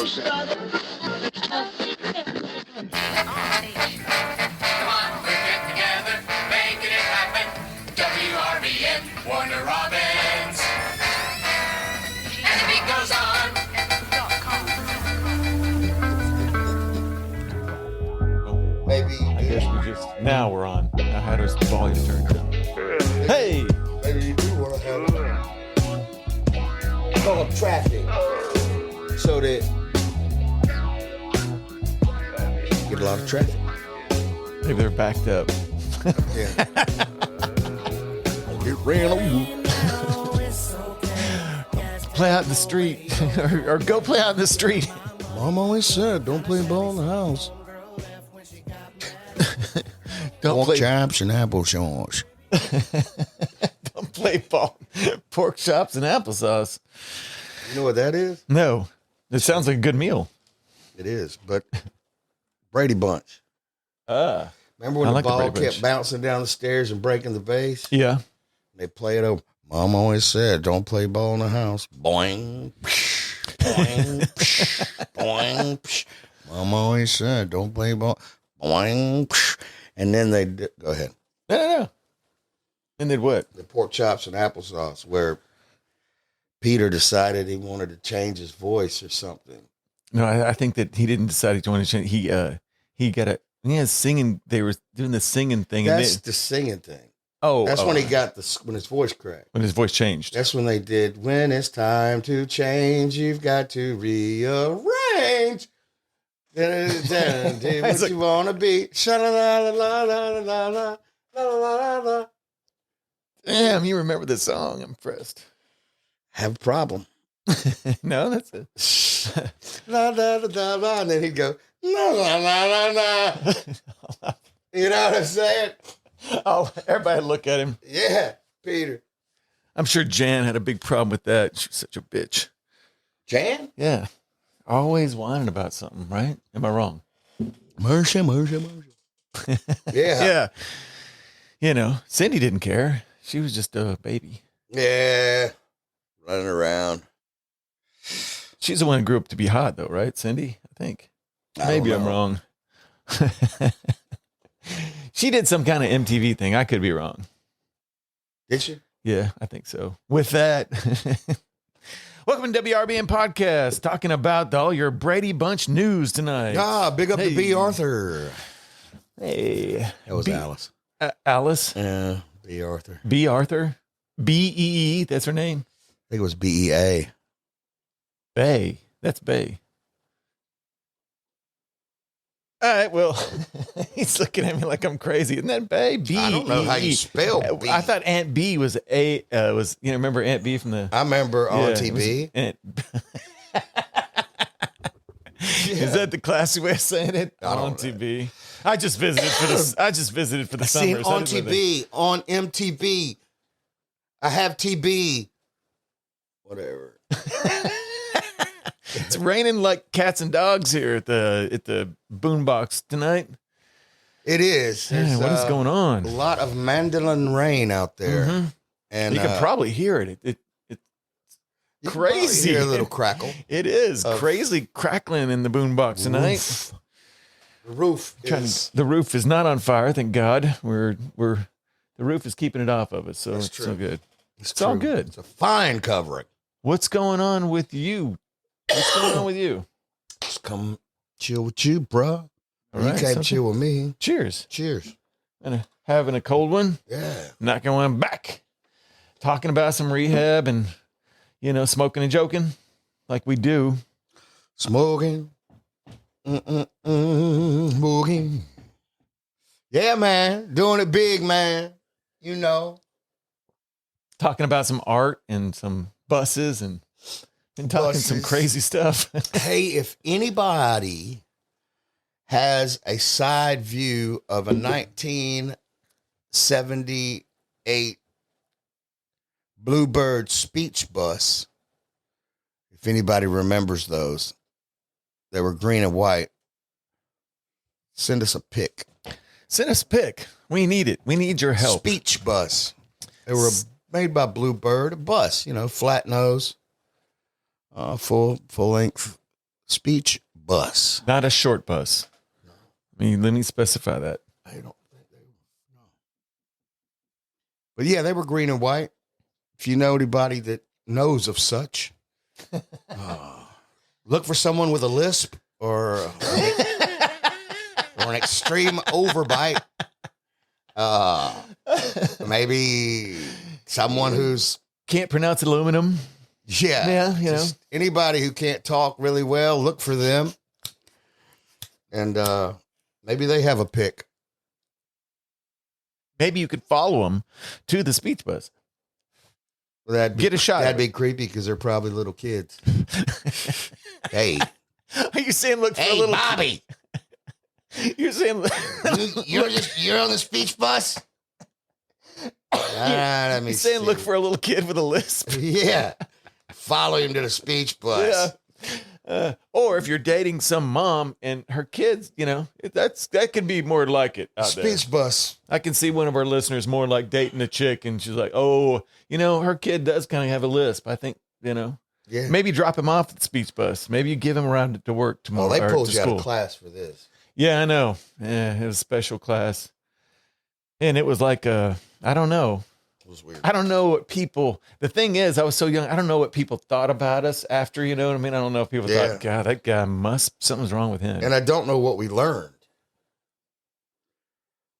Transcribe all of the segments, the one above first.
we're getting together, making it happen. WRBN, Warner Robins. And the beat goes on. Maybe. I guess we just now we're on. I had our volume turned down. Hey, Maybe you do want to have call up traffic so that you get a lot of traffic. maybe they're backed up. Yeah. Get ran over. Play out in the street, or go play out in the street. Mom always said, don't play ball in the house. Don't Pork play. chops and apple sauce. Don't play ball. Pork chops and applesauce. You know what that is? No, it sounds like a good meal. It is, but Brady Bunch. Remember when I the like the ball Brady kept Bunch. bouncing down the stairs and breaking the vase? Yeah. They play it over. Mom always said, don't play ball in the house. Boing. Psh, boing. Psh, boing. Psh. Mom always said, don't play ball. Boing. Psh. And then they did, go ahead. No. And then what? The pork chops and applesauce, where Peter decided he wanted to change his voice or something. No, I think that he didn't decide he wanted to change. He got a singing. They were doing the singing thing. That's and the singing thing. then, That's when he got when his voice cracked. when his voice changed. That's when they did, when it's time to change, you've got to rearrange. What like- you want to be. Sha-la-la-la-la-la-la-la-la-la-la-la. Damn, you remember the song? I'm impressed. Have a problem. No, that's it. La, la, la, la, la. And then he'd go, la, la, la, la, la. You know what I'm saying? Oh, everybody look at him. Yeah, Peter. I'm sure Jan had a big problem with that. She was such a bitch. Jan? Yeah. Always whining about something, right? Am I wrong? Mercy. Yeah. Yeah. Cindy didn't care. She was just a baby. Yeah. Running around. She's the one who grew up to be hot, though, right? Cindy, I think. I Maybe don't I'm know. wrong. She did some kind of MTV thing. I could be wrong. Did she? Yeah, I think so. With that, welcome to WRBN Podcast, talking about all your Brady Bunch news tonight. Big up to Hey. B. Arthur. Hey. That was B- Alice. Alice. Yeah, B. Arthur. B. Arthur. B-E-E, that's her name. I think it was BEA. Bay. That's Bay. All right, well, he's looking at me like I'm crazy. Isn't that Bay? B. I don't know how you spell B. I thought Aunt B was remember Aunt B from the. I remember Yeah, Auntie it was B. Aunt. Is that the classy way of saying it? I don't Auntie know. B. I just visited for the Seen summer. so I Auntie didn't know B on MTV. I have TB. Whatever. that. It's raining like cats and dogs here at the boombox tonight. It is. Yeah, There's, what is going a on? lot of mandolin rain out there. Mhm. And You can probably hear it. It's you can probably crazy. hear a little crackle. It is Of- crazy crackling in the boombox tonight. The roof is. The roof is not on fire, thank God. The roof is keeping it off of us, so That's it's true. so good. It's all true. good. It's a fine covering. What's going on with you? What's going on with you? Just come chill with you, bruh. All You right, can't so- chill with me. Cheers. Cheers. And having a cold one. Yeah. Not going back. Talking about some rehab and smoking and joking like we do. Smoking. Smoking. Yeah, man. Doing it big, man. You know. Talking about some art and some buses and talking some Buses. crazy stuff. Hey, if anybody has a side view of a 1978 Bluebird speech bus, if anybody remembers those, they were green and white, send us a pic. Send us a pic. We need it. We need your help. Speech bus. They were made by Bluebird, a bus, flat nose, full length speech bus. Not a short bus. I mean, let me specify that. I don't think they were. No. But yeah, they were green and white. If you know anybody that knows of such, look for someone with a lisp or an extreme overbite. Maybe someone who's Can't pronounce aluminum. yeah, you know. just anybody who can't talk really well, look for them, and maybe they have a pick. Maybe you could follow them to the speech bus. Get a shot. That'd be creepy because they're probably little kids. Hey, Are you saying look for a hey, little Bobby, You're saying you're on the speech bus. Let me you're saying see. look for a little kid with a lisp. Yeah, follow him to the speech bus. Yeah. Or if you're dating some mom and her kids, you know, that could be more like it out there. Speech bus. I can see one of our listeners more like dating a chick and she's like, oh, you know, her kid does kind of have a lisp. I think, you know, Yeah. maybe drop him off at the speech bus. Maybe you give him around to work tomorrow. Well, they or pulled to you out school. of class for this. Yeah, I know. Yeah, it was a special class. And it was like, I don't know. It was weird. I don't know what people, the thing is, I was so young. I don't know what people thought about us after, you know what I mean? I don't know if people thought, God, that guy something's wrong with him. And I don't know what we learned.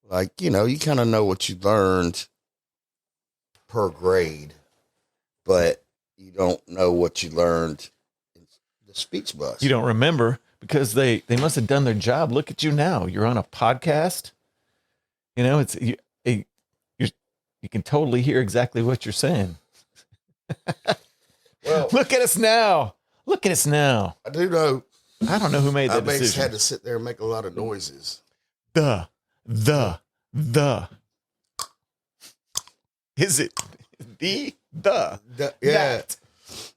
Like, you know, you kind of know what you learned per grade, but you don't know what you learned in the speech bus. You don't remember because they must have done their job. Look at you now. You're on a podcast. You know, you can totally hear exactly what you're saying. Well, Look at us now. Look at us now. I do know I don't know who made I that decision. had to sit there and make a lot of noises. The. Is it the? Yeah. That.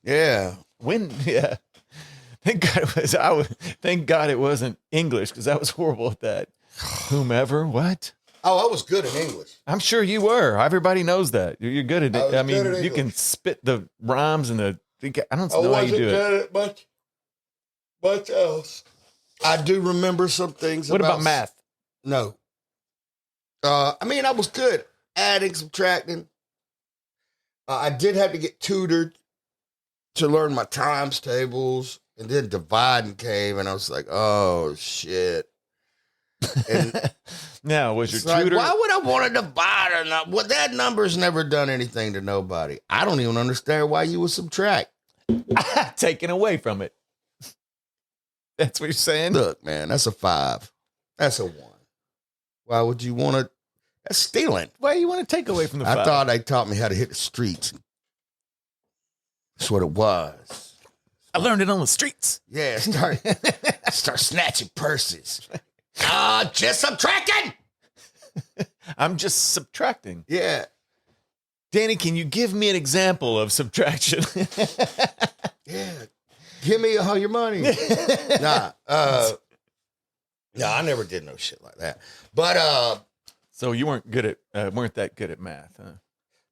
Yeah. When? Yeah. Thank God it wasn't English because I was horrible at that. Whomever. What? Oh, I was good in English. I'm sure you were. Everybody knows that. You're good at I it. was I mean, good at you can English. spit the rhymes and I don't I know how you wasn't do it. good at much else. I do remember some things. What about math? No. I mean, I was good adding, subtracting. I did have to get tutored to learn my times tables, and then dividing came, and I was like, "Oh shit!" And Now, was your it's like, tutor? why would I want to divide or not? Well, that number's never done anything to nobody. I don't even understand why you would subtract. Taken away from it. That's what you're saying? Look, man, that's a 5. That's a 1. Why would you want to? That's stealing. Why do you want to take away from the I five? thought they taught me how to hit the streets. That's what it was. I learned it on the streets. Yeah, start snatching purses. Just subtracting. I'm just subtracting. Yeah. Danny, can you give me an example of subtraction? Yeah. Give me all your money. Nah. No, I never did no shit like that. But So you weren't that good at math, huh?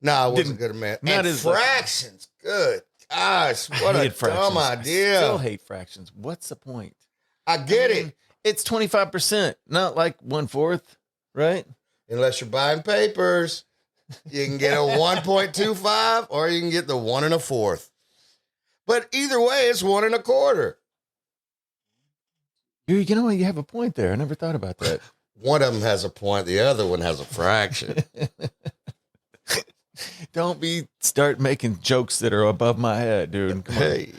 no, I wasn't good at math. not And as- fractions. Good gosh, what I a hate fractions. dumb idea. I still hate fractions. What's the point? I get it. It's 25%, not like 1/4, right? Unless you're buying papers, you can get a 1.25 or you can get the 1 1/4. But either way, it's 1 1/4. You know what? You have a point there. I never thought about that. One of them has a point, the other one has a fraction. Don't start making jokes that are above my head, dude. Come on. Hey.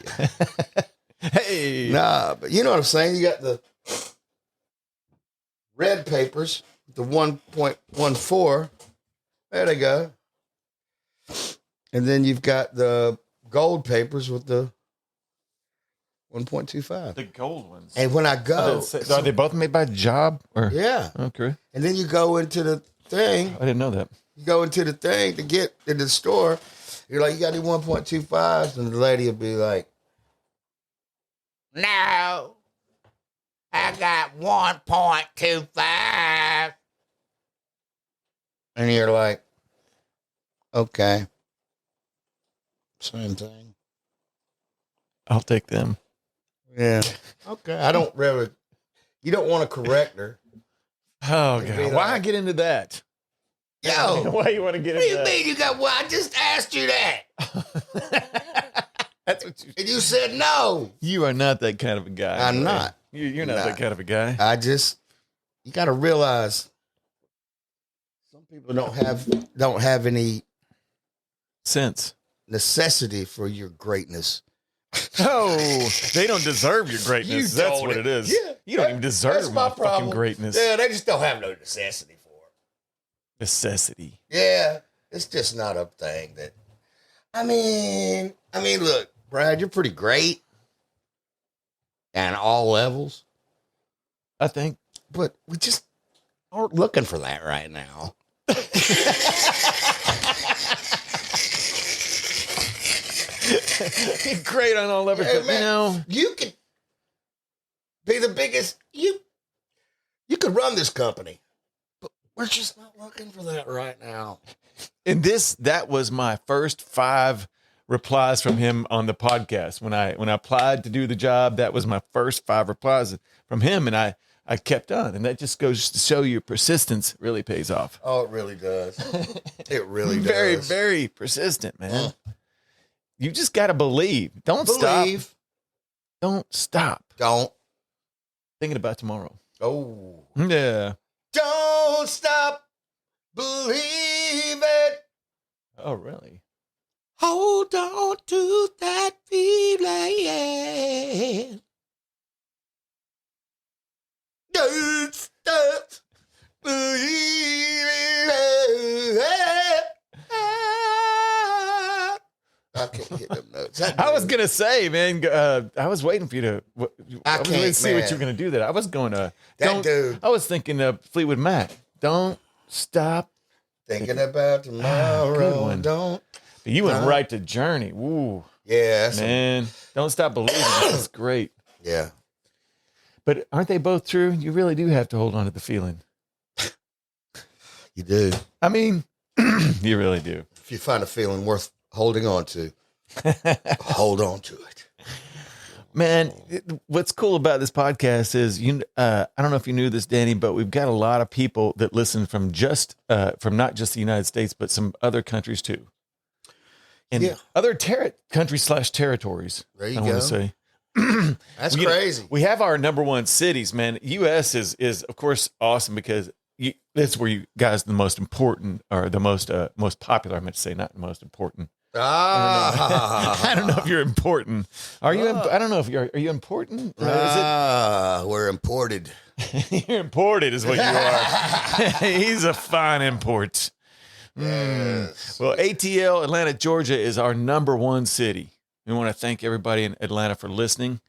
Hey. Nah, but you know what I'm saying? You got the red papers, the 1.14. There they go. And then you've got the gold papers with the 1.25. The gold ones. And when I go, Are they both made by Job? Or yeah. Okay. And then you go into the thing. I didn't know that. You go into the thing to get in the store. You're like, you got any 1.25s? And the lady will be like, no, I got 1.25. And you're like, okay. Same thing. I'll take them. Yeah. Okay. I don't really. You don't want to correct her. Oh It'd God! be Why like- get into that? Yo. Why you want to get What do into you that? mean you got? Well, I just asked you that, That's what you. and you said no. You are not that kind of a guy. I'm Dwayne. not. You're not Nah. that kind of a guy. You got to realize some people don't have any Sense. necessity for your greatness. Oh, they don't deserve your greatness. You That's don't. what it is. Yeah. You don't even deserve my fucking greatness. Yeah, they just don't have no necessity for it. Necessity. Yeah, it's just not a thing that. I mean, look, Brad, you're pretty great on all levels, I think. but we just aren't looking for that right now. Great on all levels, Hey, but, man, you know. you could be the biggest. You could run this company, but we're just not looking for that right now. And that was my first 5 replies from him on the podcast. When I applied to do the job, that was my first 5 replies from him, and I kept on. And that just goes to show you persistence really pays off. Oh, it really does. It really does. Very, very persistent, man. You just got to believe. Don't Believe. stop. Don't stop Don't. thinking about tomorrow. Oh. Yeah. Don't stop believing. Oh, really? Hold on to that feeling. Don't stop believing. I can't hit them notes. I was gonna say, man. I was waiting for you to. I was waiting to see what you were gonna do. That I was going to. That dude. I was thinking of Fleetwood Mac. Don't stop. Thinking about Good tomorrow. one. Don't. But you went right to Journey. Woo, Yeah. That's man. Don't stop believing. That's great. yeah. But aren't they both true? You really do have to hold on to the feeling. You do. I mean, you really do. If you find a feeling worth holding on to, hold on to it. Man, what's cool about this podcast is I don't know if you knew this, Danny, but we've got a lot of people that listen from not just the United States, but some other countries too, and Yeah. other countries/territories. There you I want go. to say That's You know, crazy. we have our number 1 cities, man. U.S. is of course awesome because that's where you guys are the most important or the most popular. I meant to say not the most important. I don't know if you're important. Are you? I don't know if you're. Are you important? We're imported. You're imported, is what you are. He's a fine import. Yes. Well, ATL, Atlanta, Georgia, is our number 1 city. We want to thank everybody in Atlanta for listening.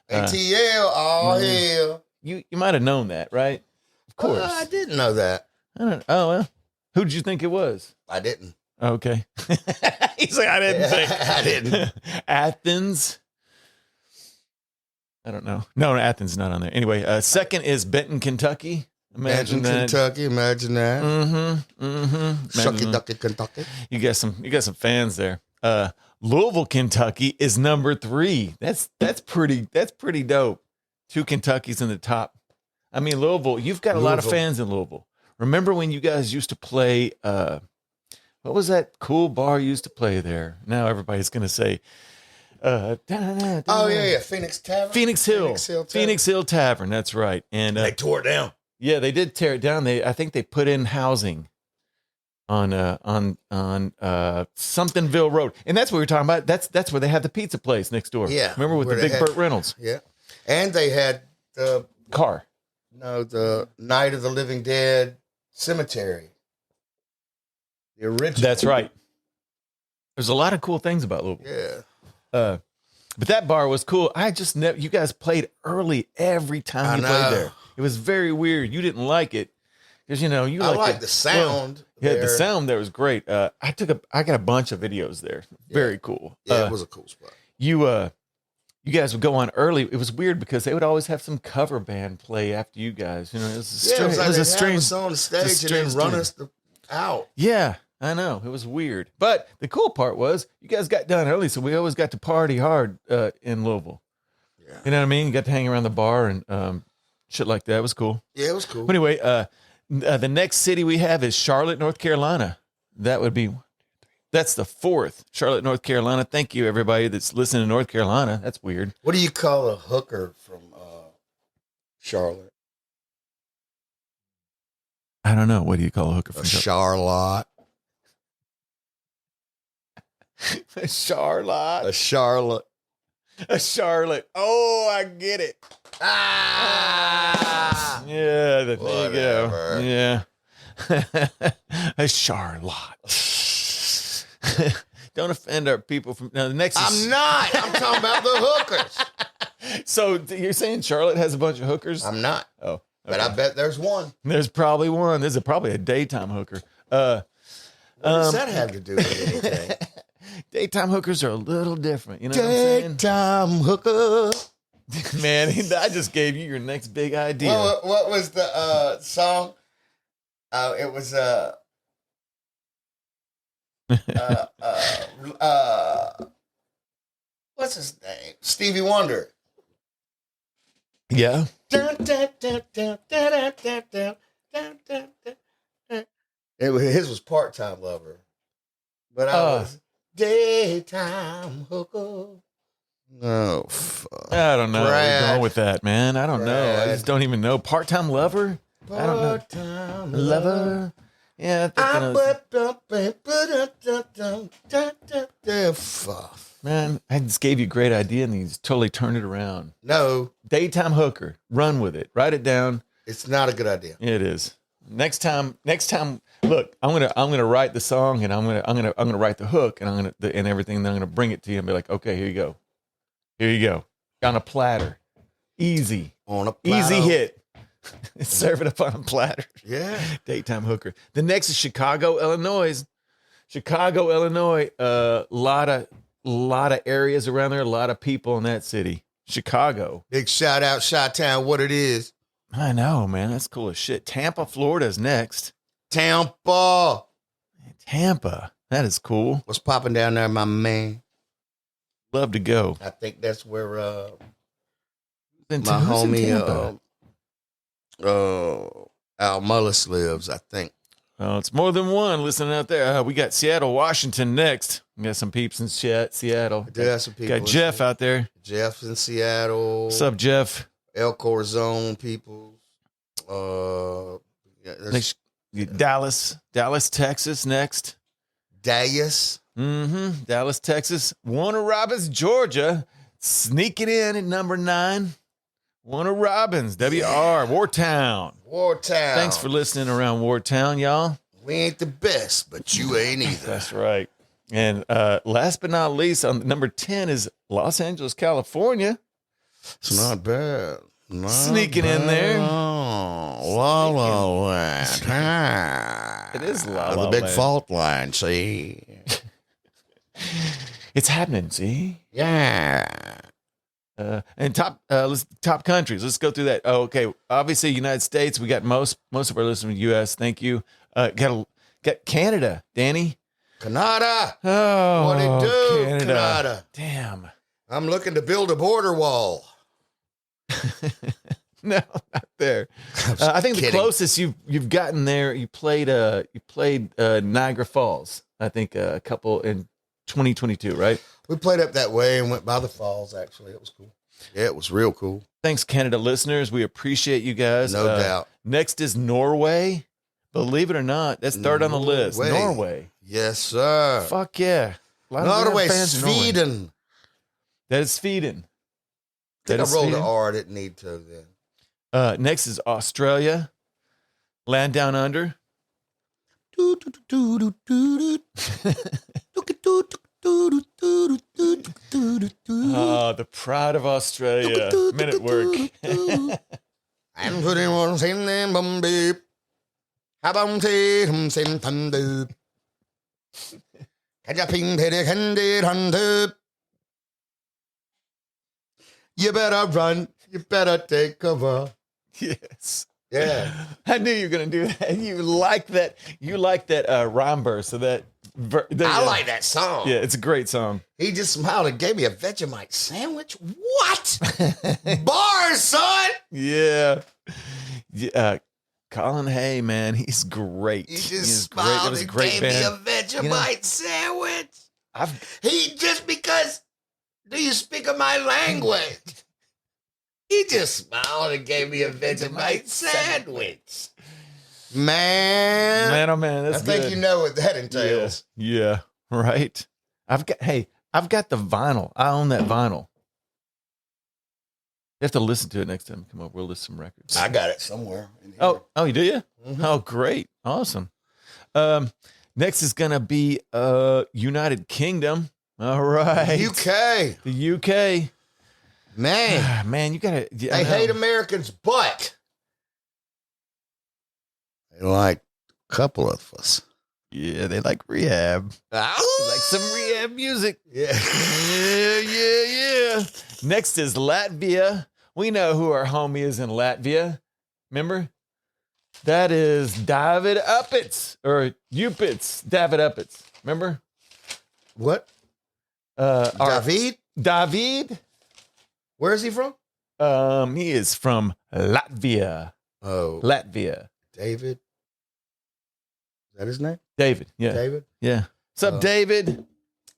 ATL, all hell. You might have known that, right? Of course. I didn't know that. I don't. Oh well. Who did you think it was? I didn't. Okay. He's like, I didn't think. I didn't. Athens. I don't know. No, Athens is not on there. Anyway, second is Benton, Kentucky. Imagine that. Kentucky. Imagine that. Shucky Ducky, Kentucky. You got some fans there. Louisville, Kentucky is number 3. That's pretty dope. 2 Kentuckys in the top. I mean, Louisville, you've got a lot of fans in Louisville. Remember when you guys used to play what was that cool bar you used to play there? Now everybody's gonna say Oh, yeah. Phoenix Tavern. Phoenix Hill. Tavern. Phoenix Hill Tavern, that's right. And They tore it down. yeah, they did tear it down. I think they put in housing on Somethingville Road. And that's what we were talking about. That's where they had the pizza place next door. Yeah. Remember with Where the they big had- Burt Reynolds Yeah. And they had the Night of the Living Dead cemetery. The original. That's right. There's a lot of cool things about Louisville. Yeah. But that bar was cool. I just never. You guys played early every time you played there. It was very weird. You didn't like it because you like the sound. Yeah, the sound there was great. I got a bunch of videos there. Very cool. Yeah, it was a cool spot. You guys would go on early. It was weird because they would always have some cover band play after you guys. You know, it was a strange on the stage and then run us out. Yeah, I know. It was weird. But the cool part was you guys got done early, so we always got to party hard in Louisville. Yeah. You know what I mean? You got to hang around the bar and shit like that. It was cool. Yeah, it was cool. But anyway, the next city we have is Charlotte, North Carolina. That's the fourth, Charlotte, North Carolina. Thank you, everybody that's listening to North Carolina. That's weird. What do you call a hooker from Charlotte? I don't know. What do you call a hooker from A Charlotte. A Charlotte. A Charlotte. A Charlotte. Oh, I get it. Ah! Yeah, there Whatever. you go. Yeah. A Charlotte. Don't offend our people from now. The next I'm not. I'm talking about the hookers. So you're saying Charlotte has a bunch of hookers? I'm not. Oh, okay. But I bet there's one. There's probably one. There's probably a daytime hooker. What does that have to do with anything? Daytime hookers are a little different. You know what I'm saying? Daytime hooker. Man, I just gave you your next big idea. What was the song? It was what's his name? Stevie Wonder. Yeah. His was Part-Time Lover, but I was Daytime Hooker. Oh, fuck. I don't know where Brad. we're going with that, man. I don't know. I Brad. just don't even know. Part-time lover? I don't know. Part-Time Lover? Yeah, Fuck. man, I just gave you a great idea and you just totally turned it around. No, Daytime hooker. Run with it. Write it down. it's not a good idea. It is. Next time, look, I'm gonna write the song and I'm gonna write the hook and and everything. And I'm gonna bring it to you and be like, okay, here you go. Here you go. On a platter. Easy. On a platter. Easy hit. Serve it up on a platter. Yeah. Daytime hooker. The next is Chicago, Illinois. Chicago, Illinois. Lot of areas around there. A lot of people in that city. Chicago. Big shout out, Chi-Town, what it is. I know, man. That's cool as shit. Tampa, Florida is next. Tampa. Tampa. That is cool. What's popping down there, my man? Love to go. I think that's where Been my who's in homie Tampa? Al Mullis lives, I think. Oh, it's more than one listening out there. We got Seattle, Washington next. We got some peeps in Seattle. I do have some people. Got Jeff out there. Jeff's in Seattle. What's up, Jeff? El Corazon people. Yeah, there's Dallas, Texas next. Dallas. Dallas, Texas. Warner Robins, Georgia, sneaking in at number 9. Warner Robins, WR, Wartown. Wartown. Thanks for listening around Wartown, y'all. We ain't the best, but you ain't either. That's right. And last but not least, on number 10 is Los Angeles, California. It's not bad. Not Sneaking in there. La La Land. It is La La The big Land. fault line, see? It's happening, see? Yeah. And top countries. Let's go through that. Oh, okay. Obviously, United States. We got most of our listeners in the U.S. Thank you. Got Canada, Danny. Canada. Oh, What it do, Canada? Damn. I'm looking to build a border wall. No, not there. I think kidding. the closest you've gotten there, you played Niagara Falls. I think a couple in 2022, right? We played up that way and went by the falls, actually. It was cool. Yeah, it was real cool. Thanks, Canada listeners. We appreciate you guys. No doubt. Next is Norway. Believe it or not, that's third on the list. Norway. Yes, sir. Fuck yeah. A lot of Norway, fans in Norway. Sweden. That is Sweden. I think That is I rolled Sweden. an R. I didn't need to then. Next is Australia. Land Down Under. The pride of Australia. Men at work. I'm putting one in them bumby. How about him same thunder? Can you ping pity candy hunter? You better run. You better take cover. Yes. Yeah. I knew you were gonna do that. You like that. You like that rhyme verse. So that I like that song. Yeah, it's a great song. He just smiled and gave me a Vegemite sandwich. What? Bars, son. Yeah. Colin Hay, man, he's great. He just He's smiled That was a and great gave band. me a Vegemite sandwich. I've He just because, do you speak of my language? He just smiled and gave me a Vegemite sandwich. Man, oh man, that's I think good. you know what that entails. Yeah, right. I've got the vinyl. I own that vinyl. You have to listen to it next time you come over. We'll list some records. I got it somewhere. In here. Oh, you do you? Mhm. Oh, great. Awesome. Next is gonna be United Kingdom. All right. UK. The UK. Man, Man, you gotta they hate Americans, but they like a couple of us. Yeah, they like rehab. They like some rehab music. Yeah. Yeah. Next is Latvia. We know who our homie is in Latvia. Remember? That is David Uppitz or Upitz. David Uppitz. Remember? What? David? David? Where is he from? He is from Latvia. Oh, Latvia. David. Is that his name? David. Yeah. David. Yeah. What's up, David?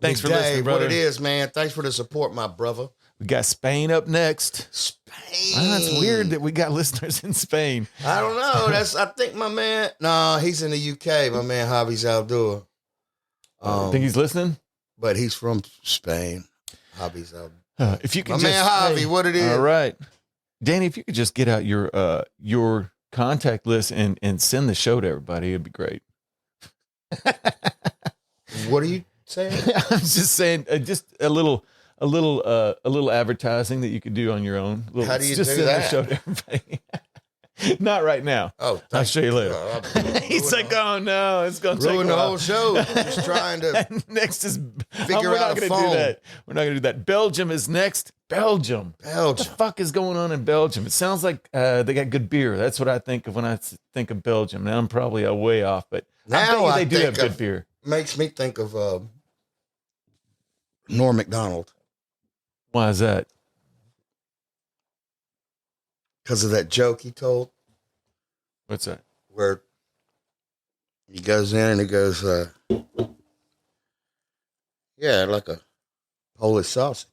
Thanks for listening, brother. What it is, man. Thanks for the support, my brother. We got Spain up next. Spain. That's weird that we got listeners in Spain. I don't know. I think my man. No, he's in the UK. My man Javi's outdoor. Think he's listening? But he's from Spain. Javi's out. If you My could man Javi, what it is? All right, Danny. If you could just get out your contact list and send the show to everybody, it'd be great. What are you saying? I'm just saying, just a little advertising that you could do on your own. How do you just do send that? the show to everybody. Not right now. Oh, I'll show you later. He's like, oh no, it's going to take ruin a the while. whole show. Just trying to Next is figure we're out not a gonna phone. do that. We're not going to do that. Belgium is next. Belgium. What the Belgium. fuck is going on in Belgium? It sounds like they got good beer. That's what I think of when I think of Belgium. Now I'm probably way off, but Now I bet you they do have think good of- beer. Makes me think of Norm Macdonald Why is that? because of that joke he told What's that? where he goes in and he goes, yeah, like a Polish sausage.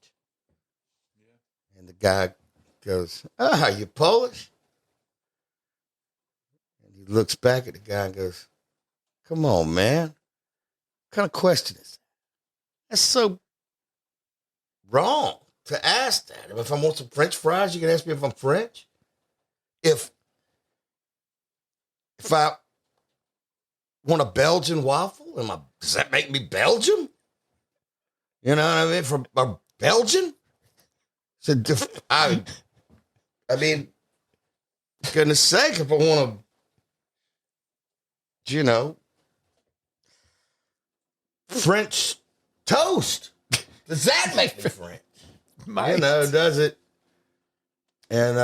And the guy goes, you Polish? And he looks back at the guy and goes, come on, man. What kind of question is that? That's so wrong to ask that. If I want some French fries, you can ask me if I'm French. If I want a Belgian waffle, does that make me Belgium? You know what I mean? From a Belgian? So I mean, goodness sake, if I want to, French toast, does that make me French? Might. Does it? And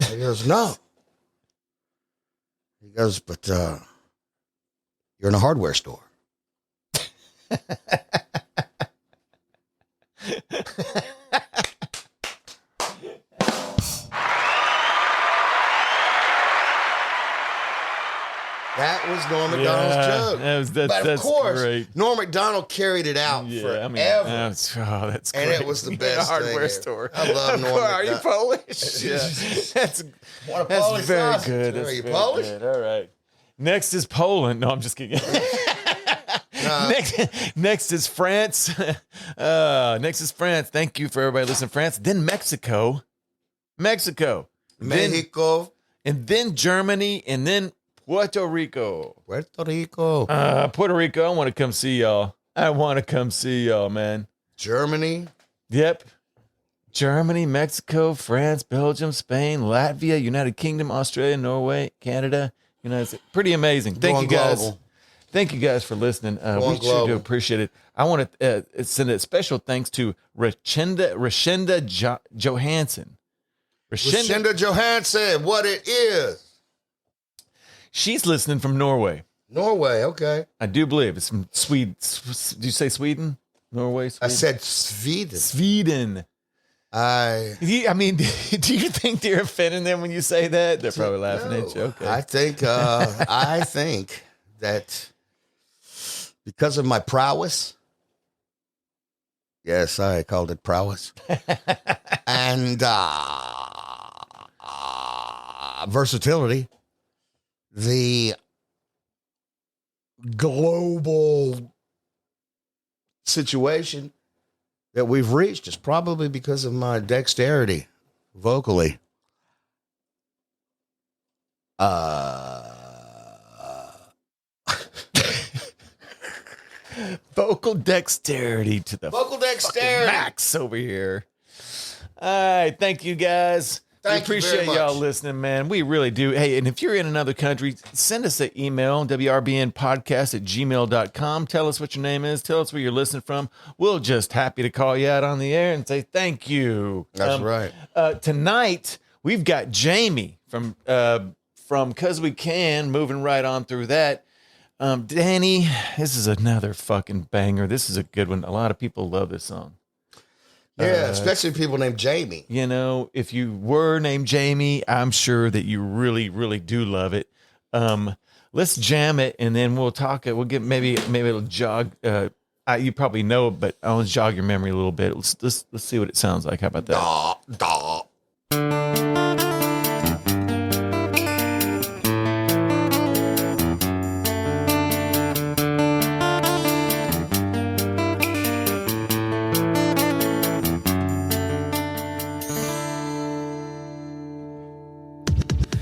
he goes, no. He goes, but you're in a hardware store. That was Norm Macdonald's joke. But of course, great. Norm Macdonald carried it out forever. That's And great. it was the In a best hardware thing store. ever. I love Norm Are you Macdonald. Polish? Yeah, that's Want a that's Polish very sausage? good. Are That's you very Polish? good. All right. Next is Poland. No, I'm just kidding. Next is France. Next is France. Thank you for everybody listening. France. Then Mexico. Mexico. And then Germany. And then Puerto Rico. Puerto Rico. Puerto Rico. I want to come see y'all. Man. Germany. Yep. Germany, Mexico, France, Belgium, Spain, Latvia, United Kingdom, Australia, Norway, Canada, United States. Pretty amazing. Thank Going you guys. global. Thank you guys for listening. We sure global. do appreciate it. I want to send a special thanks to Rashenda Johansson. Rashenda Johansson, what it is. She's listening from Norway. Norway, okay. I do believe it's from Sweden. Did you say Sweden? Norway? Sweden? I said Sweden. Sweden. I mean, do you think they're offending them when you say that? They're probably laughing at you. Okay. I think that because of my prowess, yes, I called it prowess, and versatility, the global situation that we've reached is probably because of my dexterity vocally. Vocal dexterity to the Vocal dexterity. max over here. All right. Thank you guys. Thank we you very appreciate y'all much. listening, man. We really do. Hey, and if you're in another country, send us an email, WRBNpodcast@gmail.com. Tell us what your name is. Tell us where you're listening from. We'll just happy to call you out on the air and say thank you. That's right. Tonight, we've got Jamie from 'Cause We Can, moving right on through that. Danny, this is another fucking banger. This is a good one. A lot of people love this song. Yeah, especially people named Jamie. You know, if you were named Jamie, I'm sure that you really, really do love it. Let's jam it, and then we'll talk. We'll get maybe it'll jog. You probably know it, but I'll jog your memory a little bit. Let's see what it sounds like. How about that? Daw.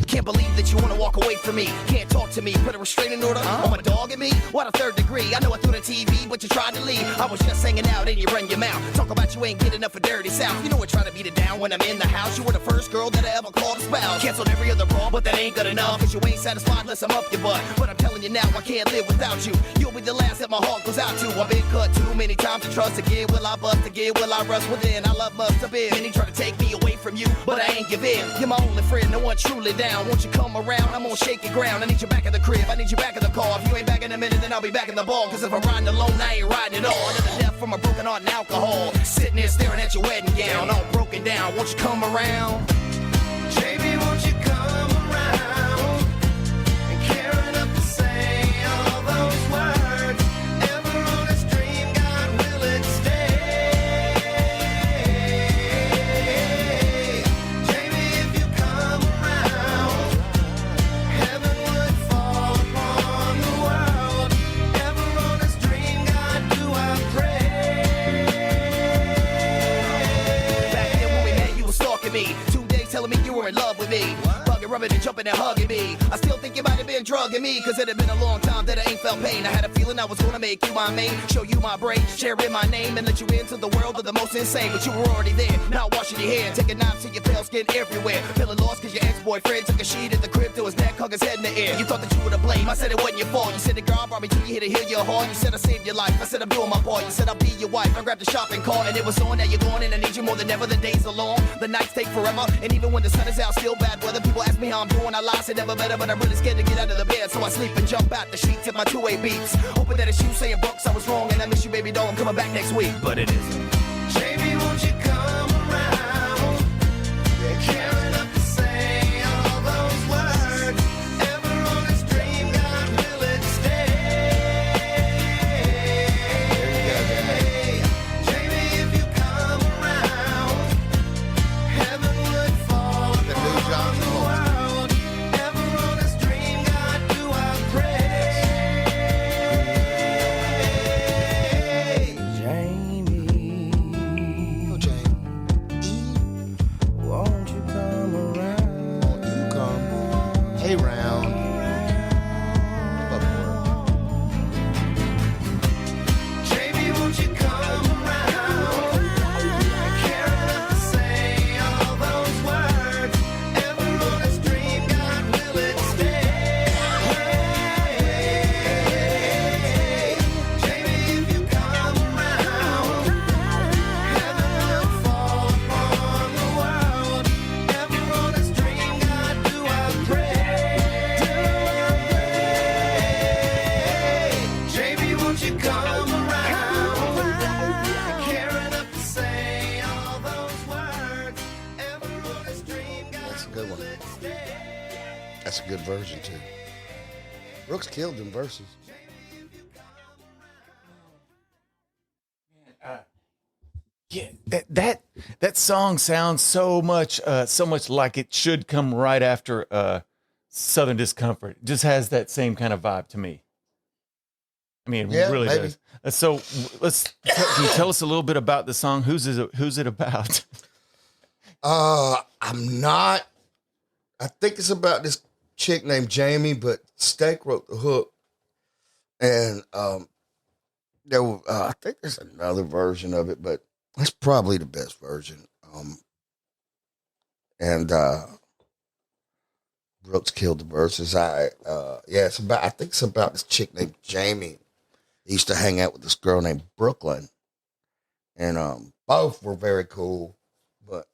Can't believe that you wanna walk away from me. Can't talk to me, put a restraining order on my dog and me. What a third degree. I know it through the TV, but you tried to leave. I was just hanging out and you run your mouth. Talk about you ain't get enough of dirty south. You know I try to beat it down when I'm in the house. You were the first girl that I ever called a spouse. Canceled every other bra, but that ain't good enough. Cause you ain't satisfied unless I'm up your butt. But I'm telling you now, I can't live without you. You'll be the last that my heart goes out to. I've been cut too many times to trust again. Will I bust again? Will I rust within? I love must have been. Many try to take me away from you, but I ain't give in. You're my only friend, no one truly down. Won't you come around? I'm on shaky ground. I need you back in the crib. I need you back in the car. If you ain't back in a minute, then I'll be back in the ball. Cause if I'm riding alone, I ain't riding at all. Another death from a broken heart and alcohol. Sitting there staring at your wedding gown, all broken down. Won't you come around? Jamie, won't you come around? And care enough to say all those words. Ever on this dream, God will it stay? Jamie, if you come around, heaven would fall upon the world. Ever on this dream, God, do I pray? Back then when we met, you were stalking me. 2 days telling me you were in love with me. Bugging, rubbing, and jumping and hugging me. I still think you might have been drugging me, cause it had been a long time that I ain't felt pain. I had a feeling I was gonna make you my main, show you my brain, share in my name, and let you into the world of the most insane. But you were already there, not washing your hair, taking knives to your pale skin everywhere. Feeling lost cause your ex-boyfriend took a sheet at the crib to his neck, hung his head in the air. You thought that you were to blame, I said it wasn't your fault. You said the girl brought me to you here to heal your heart. You said I saved your life, I said I'm doing my part. You said I'll be your wife, I grabbed the shopping cart and it was on. Now you're gone and I need you more than ever. The days are long, the nights take forever, and even when the sun is out, still bad weather. People ask me how I'm doing, I lie, say never better, but I'm really scared to get out of the bed, so I sleep and jump out the sheets at my two-way beats. Hoping that it's you saying, Brooks, I was wrong, and I miss you, baby doll, I'm coming back next week. But it isn't. Jamie, won't you come around? Care enough to say all those words. Ever on this dream, God, will it stay? Jamie, if you come around, heaven would fall upon the world. Ever on this dream, God, do I pray? Jamie. Oh, Jamie. That's a good version too. Brooks killed them verses. Yeah, that song sounds so much like it should come right after Southern Discomfort. It just has that same kind of vibe to me. I mean, it really maybe. does. So can you tell us a little bit about the song? Who's it about? I'm not. I think it's about this chick named Jamie, but Steak wrote the hook, and I think there's another version of it, but that's probably the best version. And Brooks killed the verses. I think it's about this chick named Jamie. He used to hang out with this girl named Brooklyn, and both were very cool, but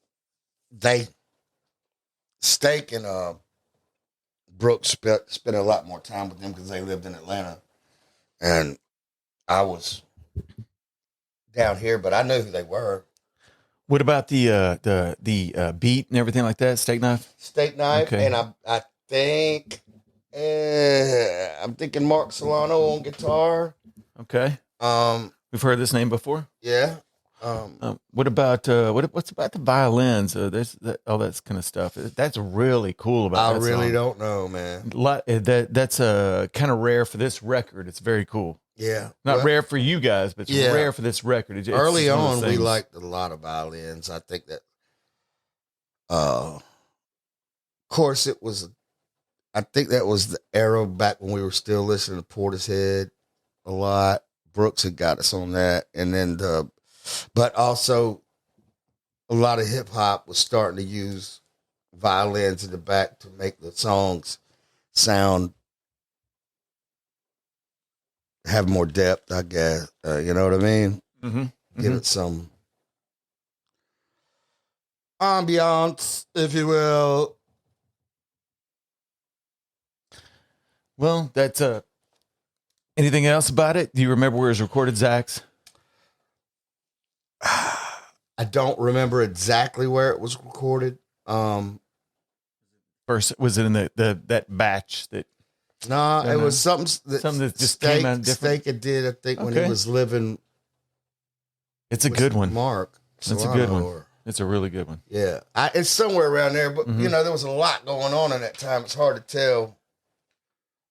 Steak and Brooks spent a lot more time with them because they lived in Atlanta, and I was down here, but I knew who they were. What about the beat and everything like that? Steak Knife. Okay. And I think I'm thinking Mark Solano on guitar. Okay. We've heard this name before. Yeah. What about what's about the violins? There's all that kind of stuff. That's really cool about. I that really song. don't know, man. That's kind of rare for this record. It's very cool. Yeah, not rare for you guys, but it's rare for this record. Early on, we liked a lot of violins. I think that, of course, it was. I think that was the era back when we were still listening to Portishead a lot. Brooks had got us on that, and then but also a lot of hip hop was starting to use violins in the back to make the songs sound. Have more depth, I guess. You know what I mean? Mm-hmm. Give it some ambiance, if you will. Well, that's anything else about it? Do you remember where it was recorded, Zax? I don't remember exactly where it was recorded. First, was it in that batch that? No, it was something that just came out different. Steak did, I think, when he was living. It's a good one. Mark. It's a good one. It's a really good one. Yeah. It's somewhere around there, but, there was a lot going on in that time. It's hard to tell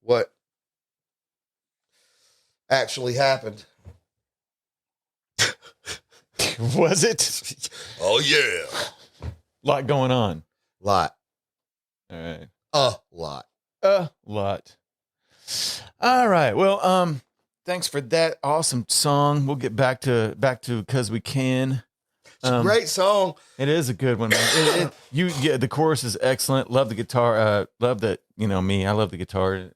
what actually happened. Was it? Oh, yeah. Lot going on. Lot. All right. A lot. A lot. All right. Well, thanks for that awesome song. We'll get back to Cause We Can. It's a great song. It is a good one, man. The chorus is excellent. Love the guitar. Love that, me. I love the guitar.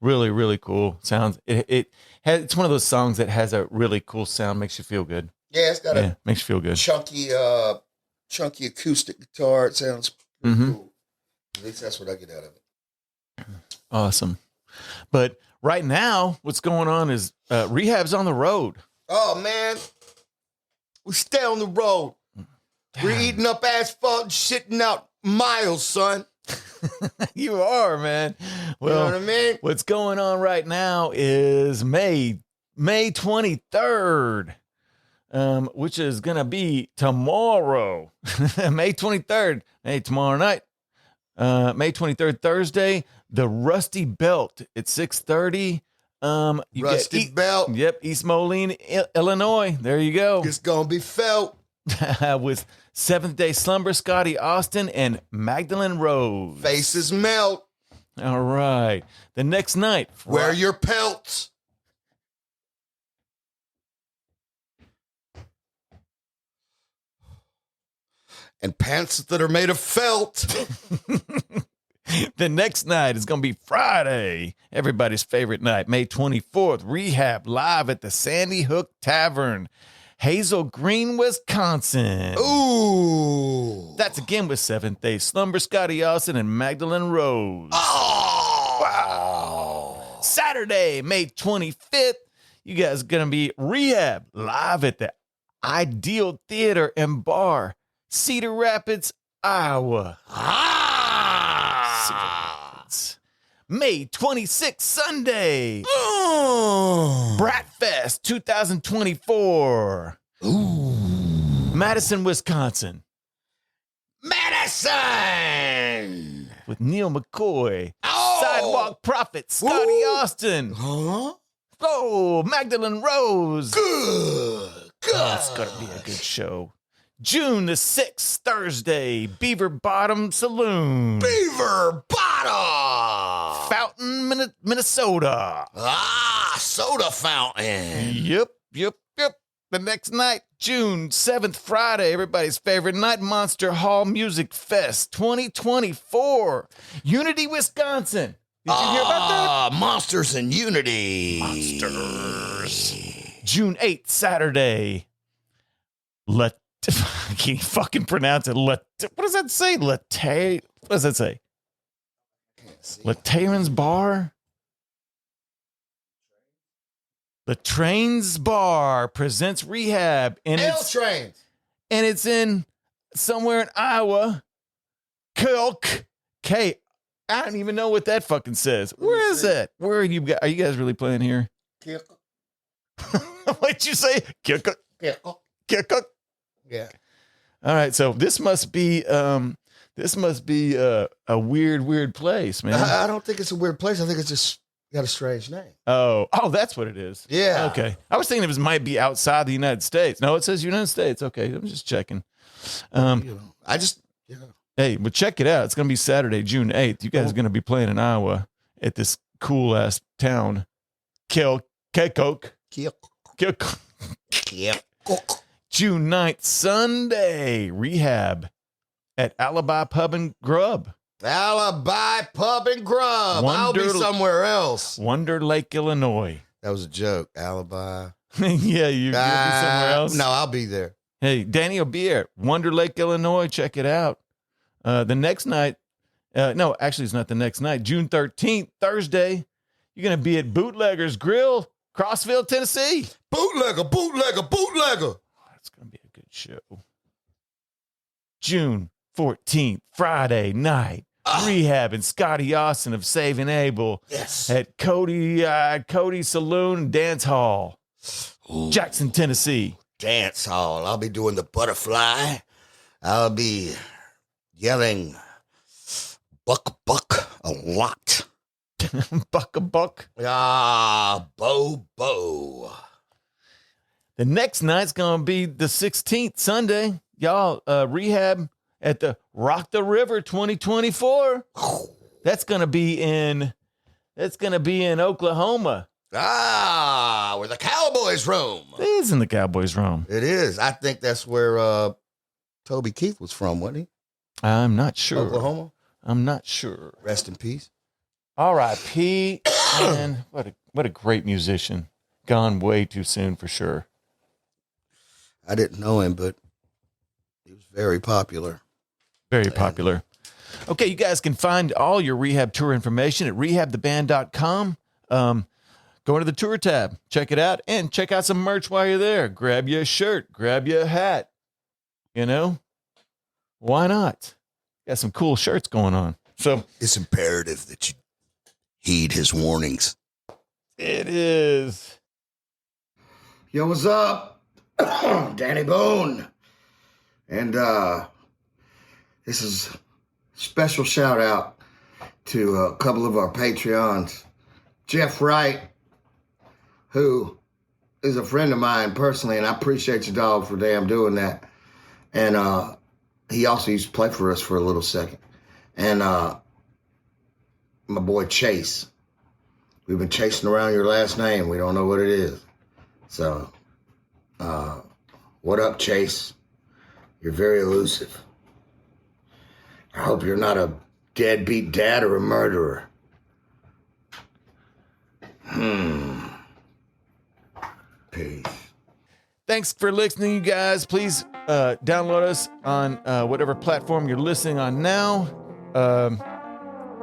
Really, really cool. Sounds it's one of those songs that has a really cool sound, makes you feel good. Yeah, it's got makes you feel good. Chunky acoustic guitar. It sounds pretty cool. At least that's what I get out of it. Awesome. But right now, what's going on is Rehab's on the road. Oh, man. We stay on the road. We're eating up asphalt and shitting out miles, son. You are, man. Well, you know what I mean? What's going on right now is May 23rd, which is going to be tomorrow. May 23rd. Hey, tomorrow night. May 23rd, Thursday, the Rusty Belt at 6:30. Rusty Belt. Yep, East Moline, Illinois. There you go. It's going to be felt. With Seventh Day Slumber, Scotty Austin, and Magdalene Rose. Faces melt. All right. The next night. Wear your pelts. And pants that are made of felt. The next night is going to be Friday, everybody's favorite night, May 24th. Rehab live at the Sandy Hook Tavern, Hazel Green, Wisconsin. Ooh. That's again with Seventh Day Slumber, Scotty Austin, and Magdalene Rose. Oh. Wow. Saturday, May 25th, you guys are going to be Rehab live at the Ideal Theater and Bar, Cedar Rapids, Iowa. Dance. May 26th, Sunday. Oh. Bratfest 2024. Ooh. Madison, Wisconsin. Madison. With Neil McCoy. Oh. Sidewalk Prophet, Scotty Ooh. Austin. Huh? Oh, Magdalene Rose. Good. Oh, it's going to be a good show. June the 6th, Thursday, Beaver Bottom Saloon. Beaver Bottom. Fountain, Minnesota. Ah, soda fountain. Yep. The next night, June 7th, Friday, everybody's favorite night, Monster Hall Music Fest 2024. Unity, Wisconsin. Did you hear about that? Monsters and Unity. Monsters. June 8th, Saturday. I can't fucking pronounce it. What does that say? What does that say? Lateran's Bar? The Trains Bar presents Rehab. And Trains. And it's in somewhere in Iowa. Keokuk. I don't even know what that fucking says. Where is that? Where are you guys? Are you guys really playing here? Keokuk. What'd you say? Keokuk. Keokuk. Yeah. All right, so this must be a weird place, man. I don't think it's a weird place. I think it's just got a strange name. Oh, that's what it is. Yeah. Okay. I was thinking it might be outside the United States. No, it says United States. Okay, I'm just checking. Hey, but check it out. It's going to be Saturday, June 8th. You guys are going to be playing in Iowa at this cool ass town, Keokuk. Keokuk. June 9th, Sunday, Rehab at Alibi Pub and Grub. Alibi Pub and Grub. I'll be somewhere else. Wonder Lake, Illinois. That was a joke. Alibi. Yeah, you'll be somewhere else. No, I'll be there. Hey, Danny will be at Wonder Lake, Illinois. Check it out. The next night, no, actually, it's not the next night. June 13th, Thursday, you're going to be at Bootleggers Grill, Crossville, Tennessee. Bootlegger. It's going to be a good show. June 14th, Friday night, Rehab and Scotty Austin of Saving Abel. Yes. At Cody Saloon and Dance Hall, Jackson, Tennessee. Dance hall. I'll be doing the butterfly. I'll be yelling buck a lot. Buck. Bo. The next night's going to be the 16th, Sunday. Y'all, Rehab at the Rock the River 2024. That's going to be in Oklahoma. Where the Cowboys roam. It is in the Cowboys' room. It is. I think that's where Toby Keith was from, wasn't he? I'm not sure. Oklahoma? I'm not sure. Rest in peace. R.I.P. Man, what a great musician. Gone way too soon for sure. I didn't know him, but he was very popular. Very popular. Okay, you guys can find all your Rehab tour information at rehabtheband.com. Go into the tour tab, check it out, and check out some merch while you're there. Grab you a shirt, grab you a hat. You know, why not? Got some cool shirts going on. So it's imperative that you heed his warnings. It is. Yo, what's up? Danny Boone. And this is a special shout out to a couple of our Patreons. Jeff Wright, who is a friend of mine personally, and I appreciate you, dog, for damn doing that. And he also used to play for us for a little second. And my boy Chase. We've been chasing around your last name. We don't know what it is. So, what up, Chase? You're very elusive. I hope you're not a deadbeat dad or a murderer. Peace. Thanks for listening, you guys. Please download us on whatever platform you're listening on now.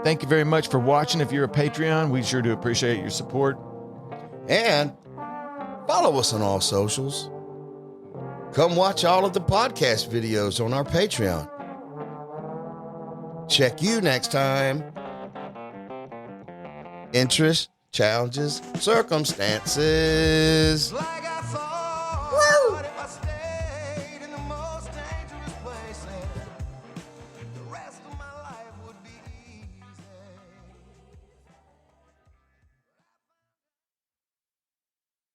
Thank you very much for watching. If you're a Patreon, we sure do appreciate your support. And follow us on all socials. Come watch all of the podcast videos on our Patreon. Check you next time. Interests, challenges, circumstances. Like I thought, if I stay